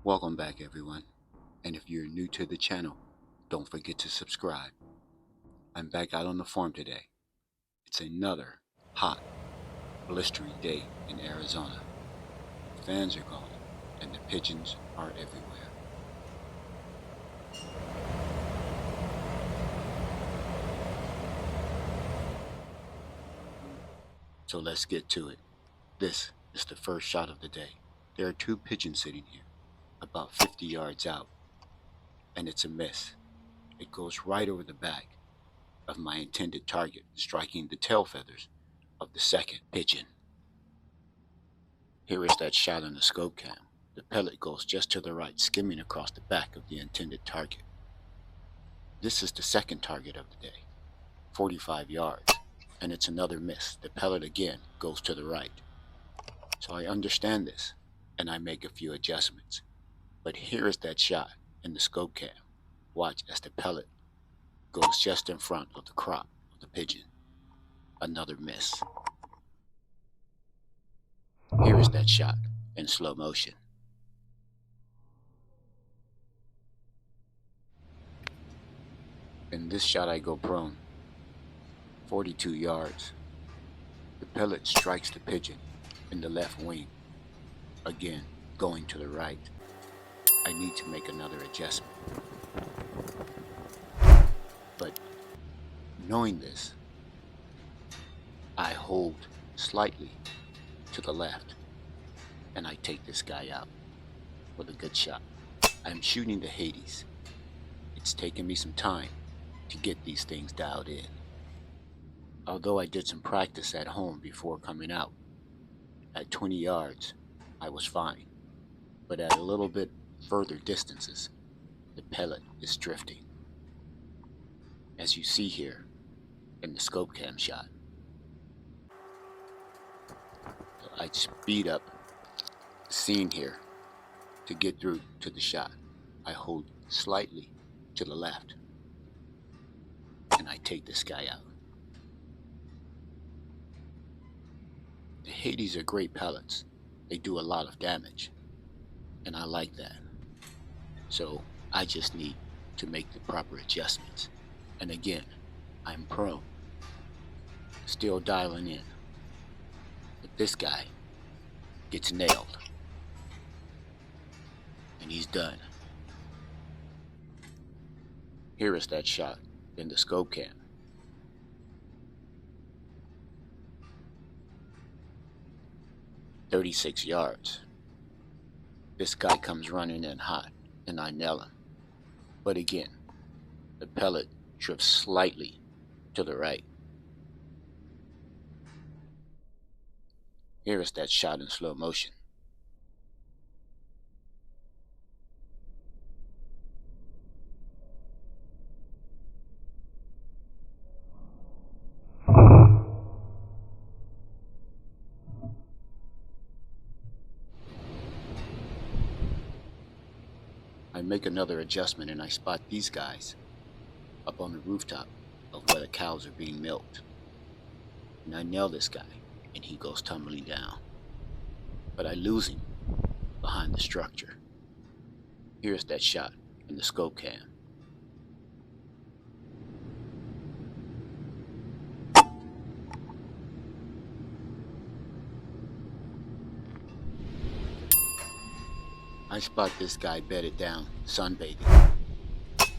Welcome back everyone, and if you're new to the channel, don't forget to subscribe. I'm back out on the farm today. It's another hot, blistering day in Arizona. Fans are gone, and the pigeons are everywhere. So let's get to it. This is the first shot of the day. There are two pigeons sitting here, about 50 yards out, and it's a miss. It goes right over the back of my intended target, striking the tail feathers of the second pigeon. Here is that shot on the scope cam. The pellet goes just to the right, skimming across the back of the intended target. This is the second target of the day, 45 yards, and it's another miss. The pellet again goes to the right. So I understand this, and I make a few adjustments. But here is that shot in the scope cam. Watch as the pellet goes just in front of the crop of the pigeon. Another miss. Here is that shot in slow motion. In this shot I go prone, 42 yards. The pellet strikes the pigeon in the left wing, again going to the right. I need to make another adjustment. But knowing this, I hold slightly to the left and I take this guy out with a good shot. I'm shooting the Hades. It's taken me some time to get these things dialed in. Although I did some practice at home before coming out, at 20 yards I was fine, but at a little bit further distances the pellet is drifting, as you see here in the scope cam shot. So I speed up the scene here to get through to the shot. I hold slightly to the left and I take this guy out. The Hades are great pellets. They do a lot of damage, and I like that. So I just need to make the proper adjustments. And again, I'm prone, still dialing in. But this guy gets nailed, and he's done. Here is that shot in the scope cam. "36 yards. This guy comes running in hot, and I nail him. But again, the pellet drifts slightly to the right. Here is that shot in slow motion. I make another adjustment and I spot these guys up on the rooftop of where the cows are being milked. And I nail this guy and he goes tumbling down. But I lose him behind the structure. Here's that shot in the scope cam. I spot this guy bedded down, sunbathing,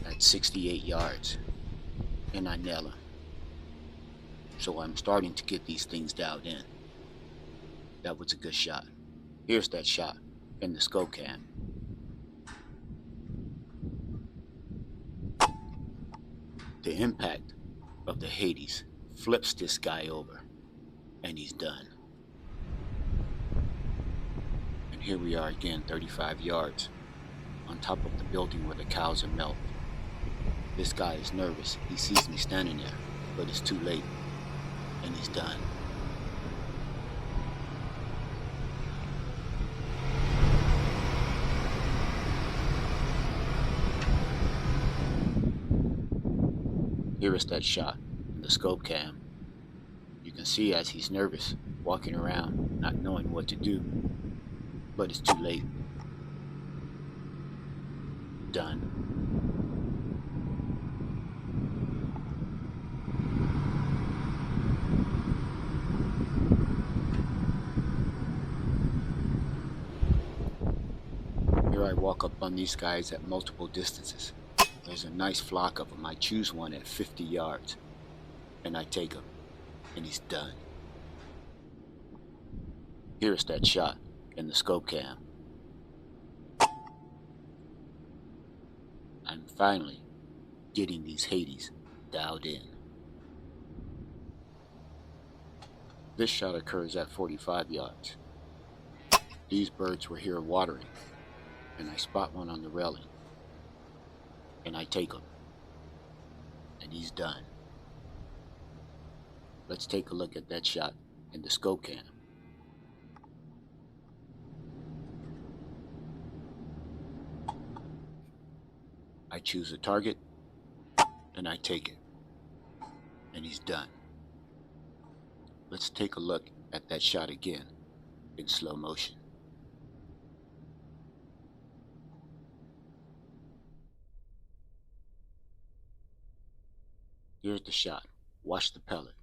at 68 yards, and I nail him. So I'm starting to get these things dialed in. That was a good shot. Here's that shot in the scope cam. The impact of the Hades flips this guy over, and he's done. Here we are again, 35 yards, on top of the building where the cows are milked. This guy is nervous. He sees me standing there, but it's too late, and he's done. Here is that shot in the scope cam. You can see as he's nervous, walking around, not knowing what to do. But it's too late. done. Here I walk up on these guys at multiple distances. There's a nice flock of them. I choose one at 50 yards, and I take him, and he's done. Here's that shot in the scope cam. I'm finally getting these Hades dialed in. This shot occurs at 45 yards. These birds were here watering, and I spot one on the railing, and I take him, and he's done. Let's take a look at that shot in the scope cam. I choose a target, and I take it, and he's done. Let's take a look at that shot again in slow motion. Here's the shot. Watch the pellet.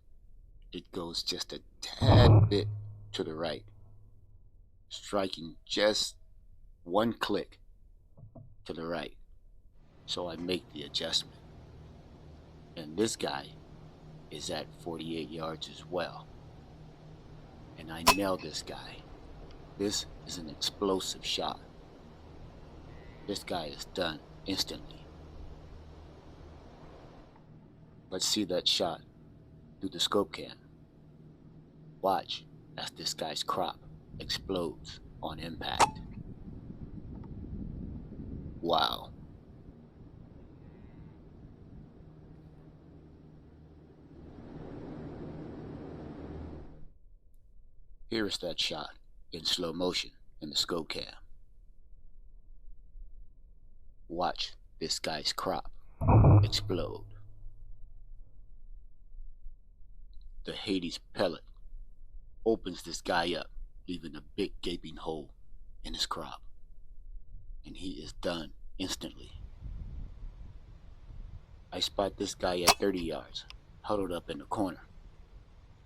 It goes just a tad bit to the right, striking just one click to the right. So I make the adjustment. And this guy is at 48 yards as well. And I nail this guy. This is an explosive shot. This guy is done instantly. Let's see that shot through the scope cam. Watch as this guy's crop explodes on impact. Wow. Here is that shot in slow motion in the scope cam. Watch this guy's crop explode. The Hades pellet opens this guy up, leaving a big gaping hole in his crop. And he is done instantly. I spot this guy at 30 yards, huddled up in the corner,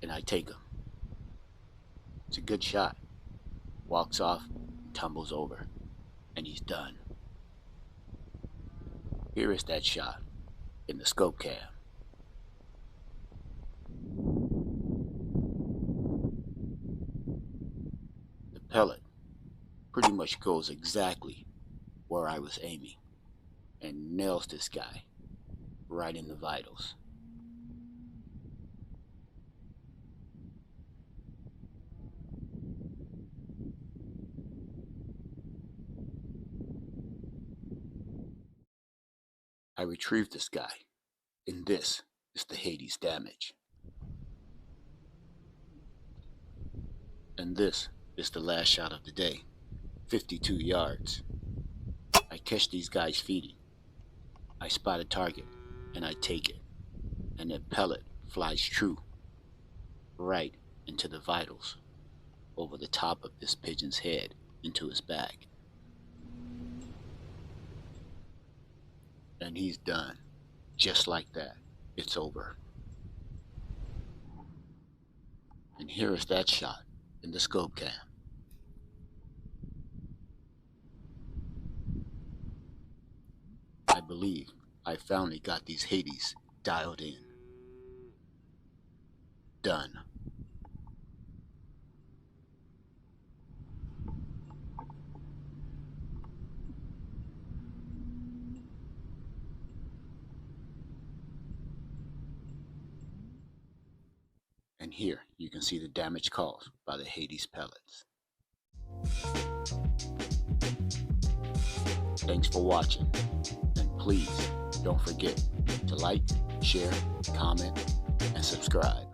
and I take him. It's a good shot. Walks off, tumbles over, and he's done. Here is that shot in the scope cam. The pellet pretty much goes exactly where I was aiming and nails this guy right in the vitals. I retrieve this guy, and this is the Hades damage. And this is the last shot of the day, 52 yards. I catch these guys feeding. I spot a target, and I take it, and that pellet flies true, right into the vitals, over the top of this pigeon's head, into his back. And he's done. Just like that, it's over. And here is that shot in the scope cam. I believe I finally got these Hades dialed in. Done. And here you can see the damage caused by the Hades pellets. Thanks for watching, and please don't forget to like, share, comment, and subscribe.